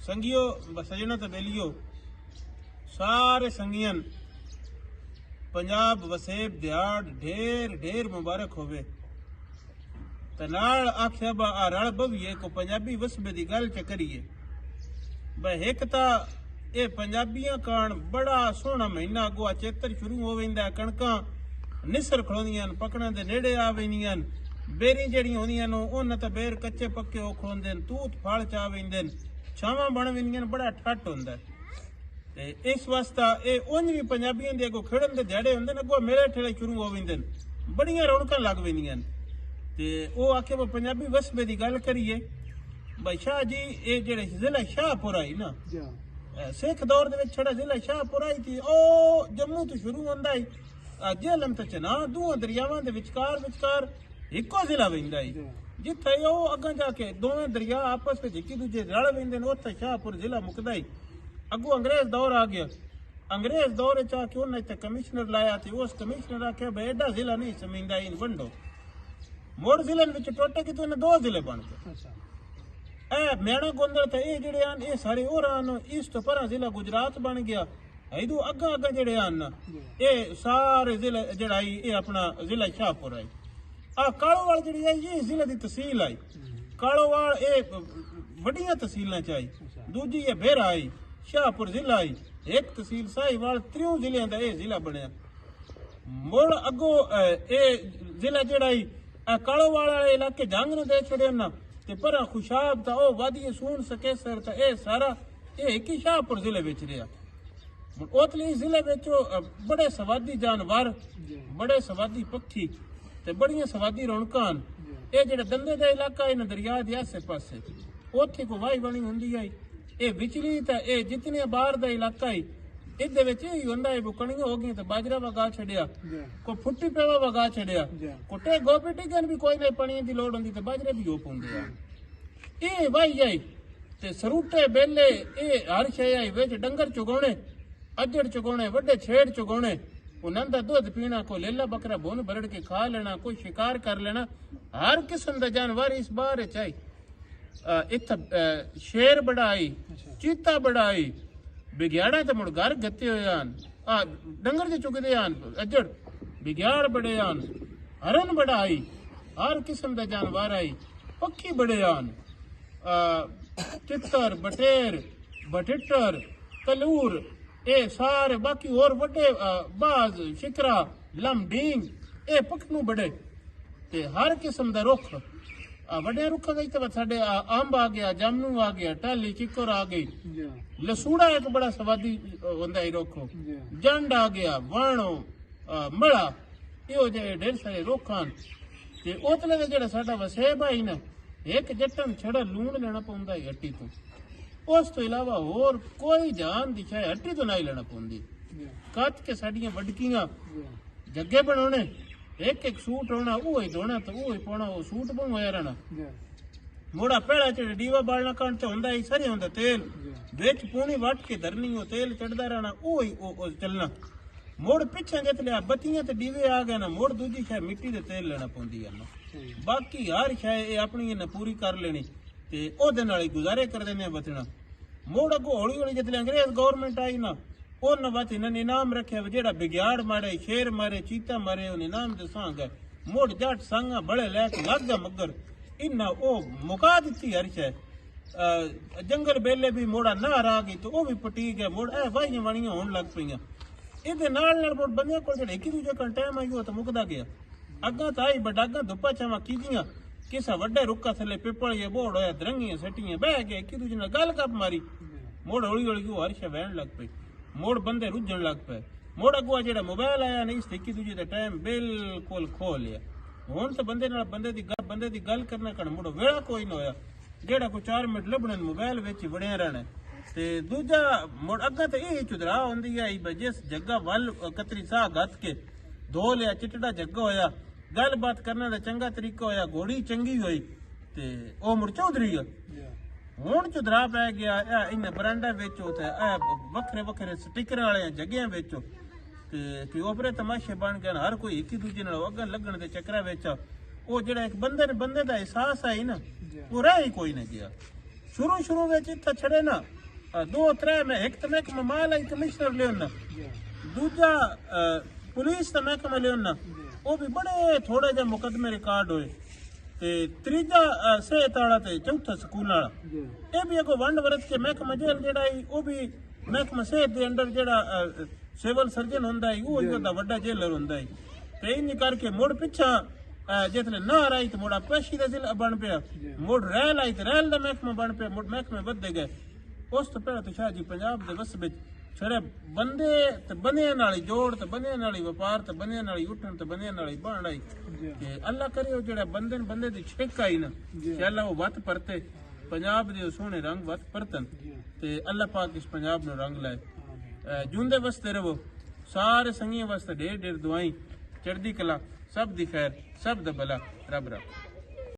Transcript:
संगियो सजना तो बेलियो सारे संगियन पंजाब वसेब दिहाड़ ढेर ढेर मुबारक होवे ते नाल आख्या बा आ रल बवीए को पंजाबी वसबे दी गल च करिए भाई एक ता ये पंजाबियां कान बड़ा सोहना महीना अगो चेतर शुरू हो वेंदा कणकां निसर खड़ोंदियां पकड़ां दे नेड़े आ वेंदियां बेरी जड़ी होंदियां उन तो बेर कच्चे पक्के ओ खड़ोंदे तूत फल चा वेंदे छावां बण वेंदियां बड़ा ठट हुंदा ते इस वास्ता ये उंज भी पंजाबियों दे अगो खेड़न दे ध्याड़े हुंदे अगो मेले ठेड़े शुरू हो वेंदे बड़ियां रौनकां लग वेंदियां ते ओ आखे वो पंजाबी वसबे दी गल करिए भाई शाह जी ये जेड़े जिला शाहपुर आई ना सिख दौर दे विच छड़ा जिला शाहपुर आई थी ओ जम्मू तो शुरू हुंदा है जेलम ते चना दो दरियावां दे विचकार इको जिला वेंदा है जिथे ओ अग्गा जाके दोवें दरिया आपस में एक दूजे रल वेंदे ने उत्थे शाहपुर जिला मुकदा है अगो अंग्रेज दौर आ गया अंग्रेज दौर च आके उन्हें ते कमिश्नर लाया थे उस कमिश्नर आखे भाई एडा जिला नहीं समींदा इन वंडो मोड़ जिले विच टोटे कि दो जिले बन गए ए मेणा गोंदल ते ए जेड़े आन ए सारे और आन इस तो परा जिला गुजरात बन गया इदू अग्गा जेड़े आन ए सारे जिले जेड़ा ए अपना जिला शाहपुर आई आ कालोवाल जेड़ी आई ये जिले दी तहसील आई कालोवाल ए वड्डियां तहसीलां च आई दूजी ए बेरा आई शाहपुर जिला आई एक तहसील साहिवाल त्रियों जिले दा ए जिला बनया मुड़ अगो ए जिला जेड़ा आई कालोवाल वाले इलाके जंग ने दे छड़े ना ते पर खुशाब ता ओ वादी सून सकेसर ता ए सारा ए एक ही शाहपुर जिले विच रहा ओतली जिले विच बड़े सवादी जानवर बड़े सवादी पक्षी ते बड़ियां सवादी रौनकां ए जेड़ा दंदे दा इलाका है ना दरिया दे आसे पासे ओथे को वाही बनी हुंदी है ए विचली ता ए जितने बाहर दा इलाका है इहदे विच ही हुंदा है बुकणियां हो गई ते बाजरा वगा छड़िया को फुट्टी पेवा वगा छड़िया कोटे गोभी टिकन भी कोई नहीं पानी दी लोड़ हुंदी ते बाजरे भी हो पौंदे आ ए वाही जाई ते सरूटे बेले ए हर शय आई विच डंगर चुगोणे अजड़ चुगोणे वड्डे छेड़ चुगोणे उन्हंदा दूध पीना को लेला बकरा भुन भरड़ के खा लेना कोई शिकार कर लेना हर किस्म दा जानवर इस बार चाही इत शेर बड़ा आई चीता बड़ा आई बिग्याड़ा ते मुड़ घर गत्ते होए आन डंगर जे चुगदे आन अजड़ बिग्याड़ बड़े आन हरन बड़ा आई हर किस्म दा जानवर आई पक्षी बड़े आन तितर बटेर बटिटर तलूर ए सारे बाकी और बड़े बाज शिकरा लमडींग ए पखनू बड़े ते हर किस्म दा रुख बड़े रुखा गई तो साडे अंब आ गया जामनू आ गया टाली चिक्कर आ गई लसूड़ा एक बड़ा सवादी होंदा है रुख जंड आ गया वाणो मड़ा इहो जे ढेर सारे रुखां ते ओतले दा जेड़ा साडा वसेब आई ना एक जटन छड़ा लूण लेना पौंदा है हट्टी तो उस तो इलावा होर कोई जान दी शाय हट्टी तो नहीं लेना पौंदी कच के साडियां वडकियां जग्गे बनाने एक एक सूट होना वो ही धोना तो वो ही पाना वो सूट बनवाया रहना मोड़ा पहला चढ़ डीवा बालना कांड तो हुंदा ही सरे हुंदा तेल बेच पूनी वट के धरनी वो तेल चढ़दा रहना वो ही चलना मोड़ पिछे जितले बत्तियां ते डीवे आ गए ना मोड़ दूजी शाय मिट्टी दे तेल लेना पौंदी है ना बाकी हर शाय अपनी ने पूरी कर लेनी ते ओदे नाल ही गुजारे कर देने बचना मोड़ अगो हौली हौली जितले अंग्रेज गवर्नमेंट आई ना उन बात इन्होंने इनाम रखे जेड़ा बिग्याड़ मारे शेर मारे चीता मारे उन इनाम दे सांग मोड़ जट संगा बड़े लैके लग गया मगर इन्ना ओ मुका दी हर शय जंगल बेले भी मोड़ा ना आ गई तो वह भी पटी गया मोड़ ए वाहियां वाणियां होन लग पईयां इहदे नाल मोड़ बंदे कोल जेड़े एक दूजे का टाइम आई वो तो मुकदा गया अग्गा तो आई बट अग्गा धुप्पा छावां कीतियां किसा वड्डे रुक्का थले पिपल ये बोड़ होया दरंगियां सटियां बह गए एक दूजे नाल गल गप मारी मोड़ हौली हौली वो हर शय वहन लग पई मोड़ बंदे रुझन लग पे मोड़ अगुआ जेड़ा मोबाइल आया नहीं इस दूजे का टाइम बिल्कुल खो लिया हुण तो बंदे दी गल करना कण मुड़ वेला कोई ना होया जेड़ा कोई 4 मिनट लभणे मोबाइल विच वड़िया रहना ते दूजा मुड़ अग्गा तो यही चुदरा होंदी आई जिस जग्गा वल कतरी साह गत के धो लिया चिटड़ा जग्गा होया गल बात करने का चंगा तरीका होया घोड़ी चंगी हुई ते ओ मुड़ चौधरी हुण चुदरा पै गया इन बरांडा विच उथे वखरे वखरे स्टिकर वाले जगह विच ते ओपरे तमाशे बन गए हर कोई एक दूजे नाल अगन लगन दे चक्करा विच ओ जेड़ा एक बंदे दा एहसास आई ना वो रह ही कोई नहीं गया शुरू में इतना छड़े ना 2-3 में एक तो महकमा माल आई कमिश्नर लेना दूजा पुलिस का महकमा लेना वो भी बड़े थोड़े जे मुकदमे रिकॉर्ड होए ते त्रीजा सेहत वाला ते चौथा स्कूल वाला ये भी अगो वंड वरत के महकमा जेल जेड़ा वो भी महकमा सेहत दे अंडर जेड़ा सिविल सर्जन होंदा है वो ही वड्डा जेलर होंदा है ते इन करके मुड़ पिछा जितने ना आई तो मुड़ा पेशी का जिला बन पिया मुड़ रैल आई तो रैल का महकमा बन पिया मुड़ महकमे बदे गए उस तो पहले तो शाह जी पंजाब के बस विच छड़े बंदे ते बनिया नाली जोड़ ते बनिया नाली व्यापार ते बनिया नाली उठन ते बनिया नाली बन आई ते अल्लाह करे जेड़ा बंदे दी छिक आई ना कि अल्लाह वो वत परते पंजाब दे सोहने रंग वत परतन ते अल्लाह पाक इस पंजाब नो रंग लाए जूंदे वसते रहो सारे संगियां वास्ते ढेर ढेर दुआई चढ़दी कला सब दी खैर सब दा भला रब रब